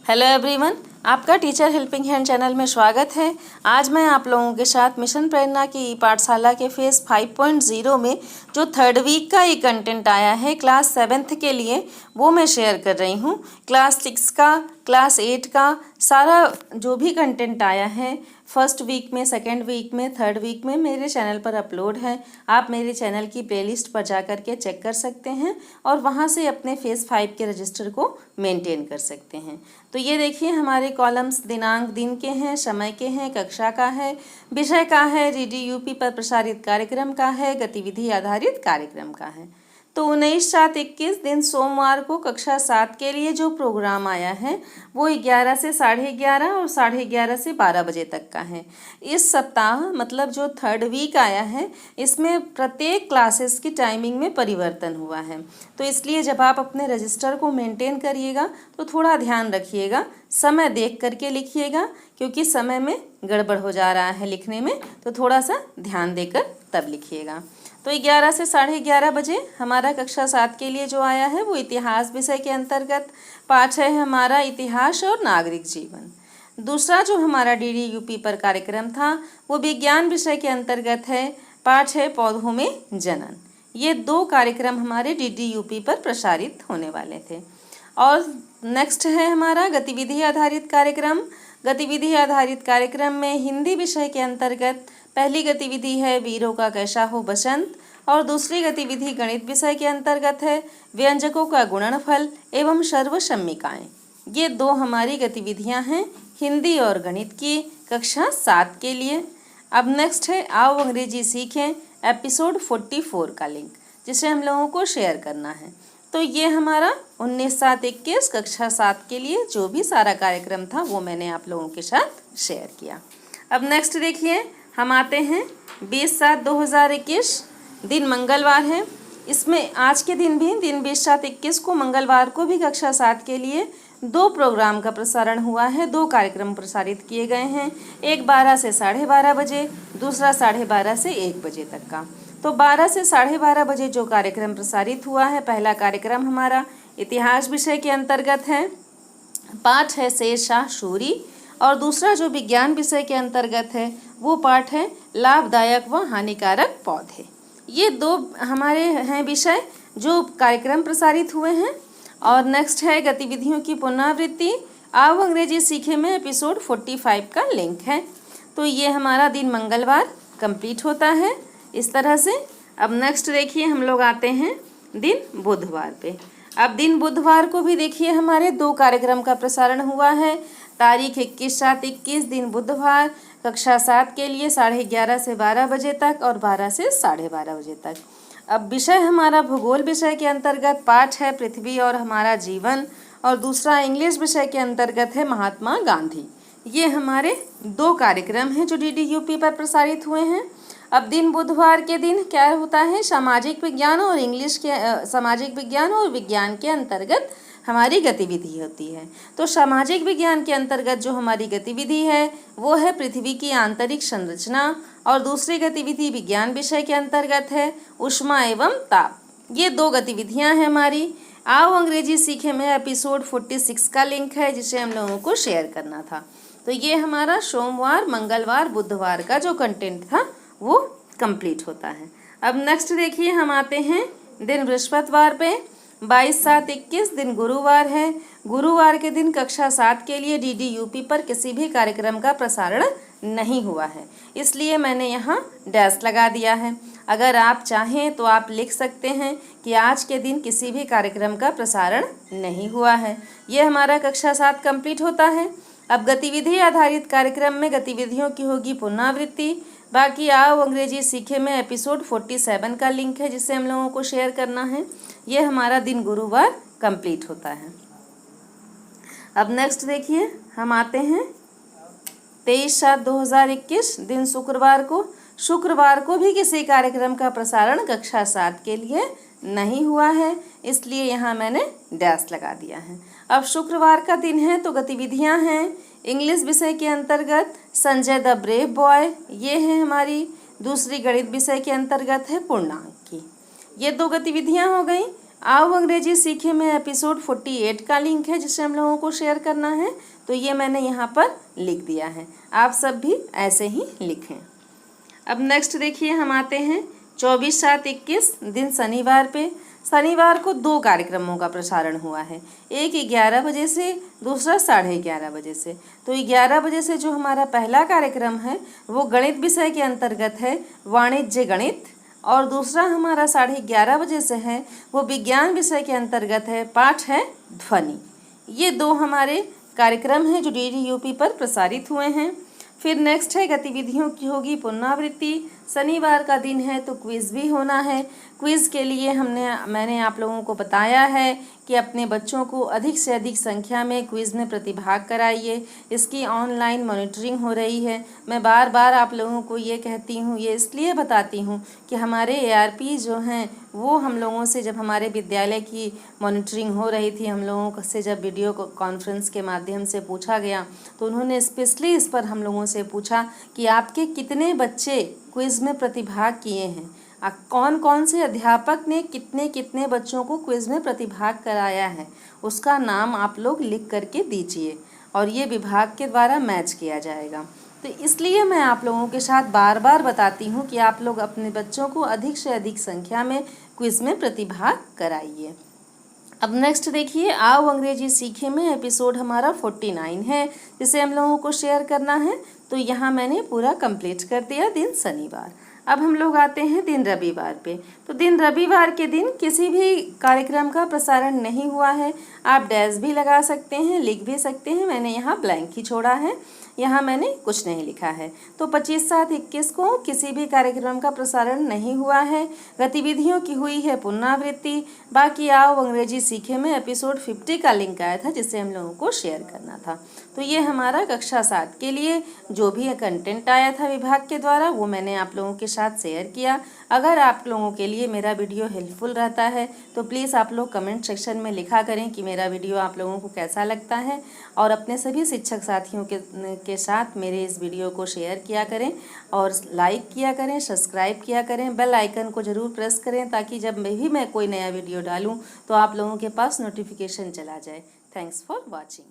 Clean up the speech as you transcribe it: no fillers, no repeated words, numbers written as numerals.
Hello everyone, आपका teacher helping hand channel में स्वागत है। आज मैं आप लोगों के साथ मिशन प्रेरणा की पाठशाला के फेज़ 5.0 में जो थर्ड वीक का ये कंटेंट आया है क्लास 7th के लिए, वो मैं शेयर कर रही हूँ। क्लास 6 का, क्लास 8 का सारा जो भी कंटेंट आया है फर्स्ट वीक में, सेकेंड वीक में, थर्ड वीक में मेरे चैनल पर अपलोड है। आप मेरे चैनल की प्लेलिस्ट पर जा कर के चेक कर सकते हैं और वहाँ से अपने फेज़ 5 के रजिस्टर को मेंटेन कर सकते हैं। तो ये देखिए, हमारे कॉलम्स दिनांक दिन के हैं, समय के हैं, कक्षा का है, विषय का है, DDUP पर प्रसारित कार्यक्रम का है, गतिविधि आधारित कार्यक्रम का है। तो 19/7/21 दिन सोमवार को कक्षा 7 के लिए जो प्रोग्राम आया है वो 11 से 11:30 और 11:30 से 12 बजे तक का है। इस सप्ताह मतलब जो थर्ड वीक आया है इसमें प्रत्येक क्लासेस की टाइमिंग में परिवर्तन हुआ है। तो इसलिए जब आप अपने रजिस्टर को मेंटेन करिएगा तो थोड़ा ध्यान रखिएगा, समय देख करके लिखिएगा, क्योंकि समय में गड़बड़ हो जा रहा है लिखने में, तो थोड़ा सा ध्यान देकर तब लिखिएगा। तो 11 से 11:30 बजे हमारा कक्षा 7 के लिए जो आया है वो इतिहास विषय के अंतर्गत पाठ है हमारा इतिहास और नागरिक जीवन। दूसरा जो हमारा DDUP पर कार्यक्रम था वो विज्ञान विषय के अंतर्गत है, पाठ है पौधों में जनन। ये दो कार्यक्रम हमारे DDUP पर प्रसारित होने वाले थे। और नेक्स्ट है हमारा गतिविधि आधारित कार्यक्रम। गतिविधि आधारित कार्यक्रम में हिंदी विषय के अंतर्गत पहली गतिविधि है वीरों का कैसा हो बसंत, और दूसरी गतिविधि गणित विषय के अंतर्गत है व्यंजकों का गुणनफल एवं सर्वसम्मिकाएं। ये दो हमारी गतिविधियां हैं हिंदी और गणित की कक्षा 7 के लिए। अब नेक्स्ट है आओ अंग्रेजी सीखें एपिसोड 44 का लिंक, जिसे हम लोगों को शेयर करना है। तो ये हमारा 19/7/21 कक्षा 7 के लिए जो भी सारा कार्यक्रम था वो मैंने आप लोगों के साथ शेयर किया। अब नेक्स्ट देखिए, हम आते हैं 20/7/2021, दिन मंगलवार है। इसमें आज के दिन भी दिन 20/7/21 को मंगलवार को भी कक्षा 7 के लिए दो प्रोग्राम का प्रसारण हुआ है, दो कार्यक्रम प्रसारित किए गए हैं। एक 12 से 12:30 बजे, दूसरा 12:30 से 1 बजे तक का। तो 12 से 12:30 बजे जो कार्यक्रम प्रसारित हुआ है, पहला कार्यक्रम हमारा इतिहास विषय के अंतर्गत है, पाठ है शेरशाह सूरी, और दूसरा जो विज्ञान विषय के अंतर्गत है वो पाठ है लाभदायक व हानिकारक पौधे। ये दो हमारे हैं विषय जो कार्यक्रम प्रसारित हुए हैं। और नेक्स्ट है गतिविधियों की पुनरावृत्ति, आओ अंग्रेजी सीखे में एपिसोड 45 का लिंक है। तो ये हमारा दिन मंगलवार कंप्लीट होता है इस तरह से। अब नेक्स्ट देखिए, हम लोग आते हैं दिन बुधवार पे। अब दिन बुधवार को भी देखिए हमारे दो कार्यक्रम का प्रसारण हुआ है। तारीख 21/7/21 दिन बुधवार कक्षा 7 के लिए 11:30 से 12 बजे तक और 12 से 12:30 बजे तक। अब विषय हमारा भूगोल विषय के अंतर्गत पाठ है पृथ्वी और हमारा जीवन, और दूसरा इंग्लिश विषय के अंतर्गत है महात्मा गांधी। ये हमारे दो कार्यक्रम हैं जो DDUP पर प्रसारित हुए हैं। अब दिन बुधवार के दिन क्या होता है, सामाजिक विज्ञान और सामाजिक विज्ञान और विज्ञान के अंतर्गत हमारी गतिविधि होती है। तो सामाजिक विज्ञान के अंतर्गत जो हमारी गतिविधि है वो है पृथ्वी की आंतरिक संरचना, और दूसरी गतिविधि विज्ञान विषय के अंतर्गत है ऊष्मा एवं ताप। ये दो गतिविधियां हैं हमारी। आओ अंग्रेजी सीखे में एपिसोड 46 का लिंक है, जिसे हम लोगों को शेयर करना था। तो ये हमारा सोमवार, मंगलवार, बुधवार का जो कंटेंट था वो कंप्लीट होता है। अब नेक्स्ट देखिए, हम आते हैं दिन बृहस्पतिवार पे। 22/7/21 दिन गुरुवार है। गुरुवार के दिन कक्षा 7 के लिए DDUP पर किसी भी कार्यक्रम का प्रसारण नहीं हुआ है, इसलिए मैंने यहाँ डैश लगा दिया है। अगर आप चाहें तो आप लिख सकते हैं कि आज के दिन किसी भी कार्यक्रम का प्रसारण नहीं हुआ है। ये हमारा कक्षा 7 कंप्लीट होता है। अब गतिविधि आधारित कार्यक्रम में गतिविधियों की होगी पुनरावृत्ति। बाकी आओ अंग्रेजी सीखे में एपिसोड 47 का लिंक है, जिसे हम लोगों को शेयर करना है। ये हमारा दिन गुरुवार कंप्लीट होता है। अब नेक्स्ट देखिए, हम आते हैं 23/7/2021 दिन शुक्रवार को। शुक्रवार को भी किसी कार्यक्रम का प्रसारण कक्षा 7 के लिए नहीं हुआ है, इसलिए यहाँ मैंने डैश लगा दिया है। अब शुक्रवार का दिन है तो गतिविधियाँ हैं इंग्लिश विषय के अंतर्गत संजय द ब्रेव बॉय, ये है हमारी। दूसरी गणित विषय के अंतर्गत है पूर्णांक की। ये दो गतिविधियाँ हो गई। आओ अंग्रेजी सीखे में एपिसोड 48 का लिंक है जिसे हम लोगों को शेयर करना है, तो ये मैंने यहाँ पर लिख दिया है। आप सब भी ऐसे ही लिखें। अब नेक्स्ट देखिए, हम आते हैं 24/7/21 दिन शनिवार पे। शनिवार को 2 कार्यक्रमों का प्रसारण हुआ है, एक 11 बजे से, दूसरा 11:30 बजे से। तो 11 बजे से जो हमारा पहला कार्यक्रम है वो गणित विषय के अंतर्गत है, वाणिज्य गणित, और दूसरा हमारा 11:30 बजे से है वो विज्ञान विषय के अंतर्गत है, पाठ है ध्वनि। ये 2 हमारे कार्यक्रम हैं जो DDUP पर प्रसारित हुए हैं। फिर नेक्स्ट है गतिविधियों की होगी पुनरावृत्ति। शनिवार का दिन है तो क्विज़ भी होना है। क्विज़ के लिए मैंने आप लोगों को बताया है कि अपने बच्चों को अधिक से अधिक संख्या में क्विज़ में प्रतिभाग कराइए। इसकी ऑनलाइन मॉनिटरिंग हो रही है। मैं बार बार आप लोगों को ये कहती हूँ, ये इसलिए बताती हूँ कि हमारे ARP जो हैं वो हम लोगों से, जब हमारे विद्यालय की मॉनिटरिंग हो रही थी, हम लोगों से जब वीडियो कॉन्फ्रेंस के माध्यम से पूछा गया तो उन्होंने स्पेशली इस पर हम लोगों से पूछा कि आपके कितने बच्चे क्विज़ में प्रतिभाग किए हैं, कौन कौन से अध्यापक ने कितने कितने बच्चों को क्विज़ में प्रतिभाग कराया है, उसका नाम आप लोग लिख करके दीजिए और ये विभाग के द्वारा मैच किया जाएगा। तो इसलिए मैं आप लोगों के साथ बार बार बताती हूँ कि आप लोग अपने बच्चों को अधिक से अधिक संख्या में क्विज़ में प्रतिभाग कराइए। अब नेक्स्ट देखिए, आओ अंग्रेजी सीखे में एपिसोड हमारा 49 है जिसे हम लोगों को शेयर करना है। तो यहाँ मैंने पूरा कंप्लीट कर दिया दिन शनिवार। अब हम लोग आते हैं दिन रविवार पे। तो दिन रविवार के दिन किसी भी कार्यक्रम का प्रसारण नहीं हुआ है। आप डैश भी लगा सकते हैं, लिख भी सकते हैं, मैंने यहाँ ब्लैंक ही छोड़ा है, यहाँ मैंने कुछ नहीं लिखा है। तो 25/7/21 को किसी भी कार्यक्रम का प्रसारण नहीं हुआ है। गतिविधियों की हुई है पुनरावृत्ति। बाकी आओ अंग्रेजी सीखे में एपिसोड 50 का लिंक आया था जिसे हम लोगों को शेयर करना था। तो ये हमारा कक्षा 7 के लिए जो भी कंटेंट आया था विभाग के द्वारा वो मैंने आप लोगों के साथ शेयर किया। अगर आप लोगों के लिए मेरा वीडियो हेल्पफुल रहता है तो प्लीज़ आप लोग कमेंट सेक्शन में लिखा करें कि मेरा वीडियो आप लोगों को कैसा लगता है, और अपने सभी शिक्षक साथियों के साथ मेरे इस वीडियो को शेयर किया करें और लाइक किया करें, सब्सक्राइब किया करें, बेल आइकन को ज़रूर प्रेस करें ताकि जब मैं कोई नया वीडियो डालूँ तो आप लोगों के पास नोटिफिकेशन चला जाए। Thanks for watching.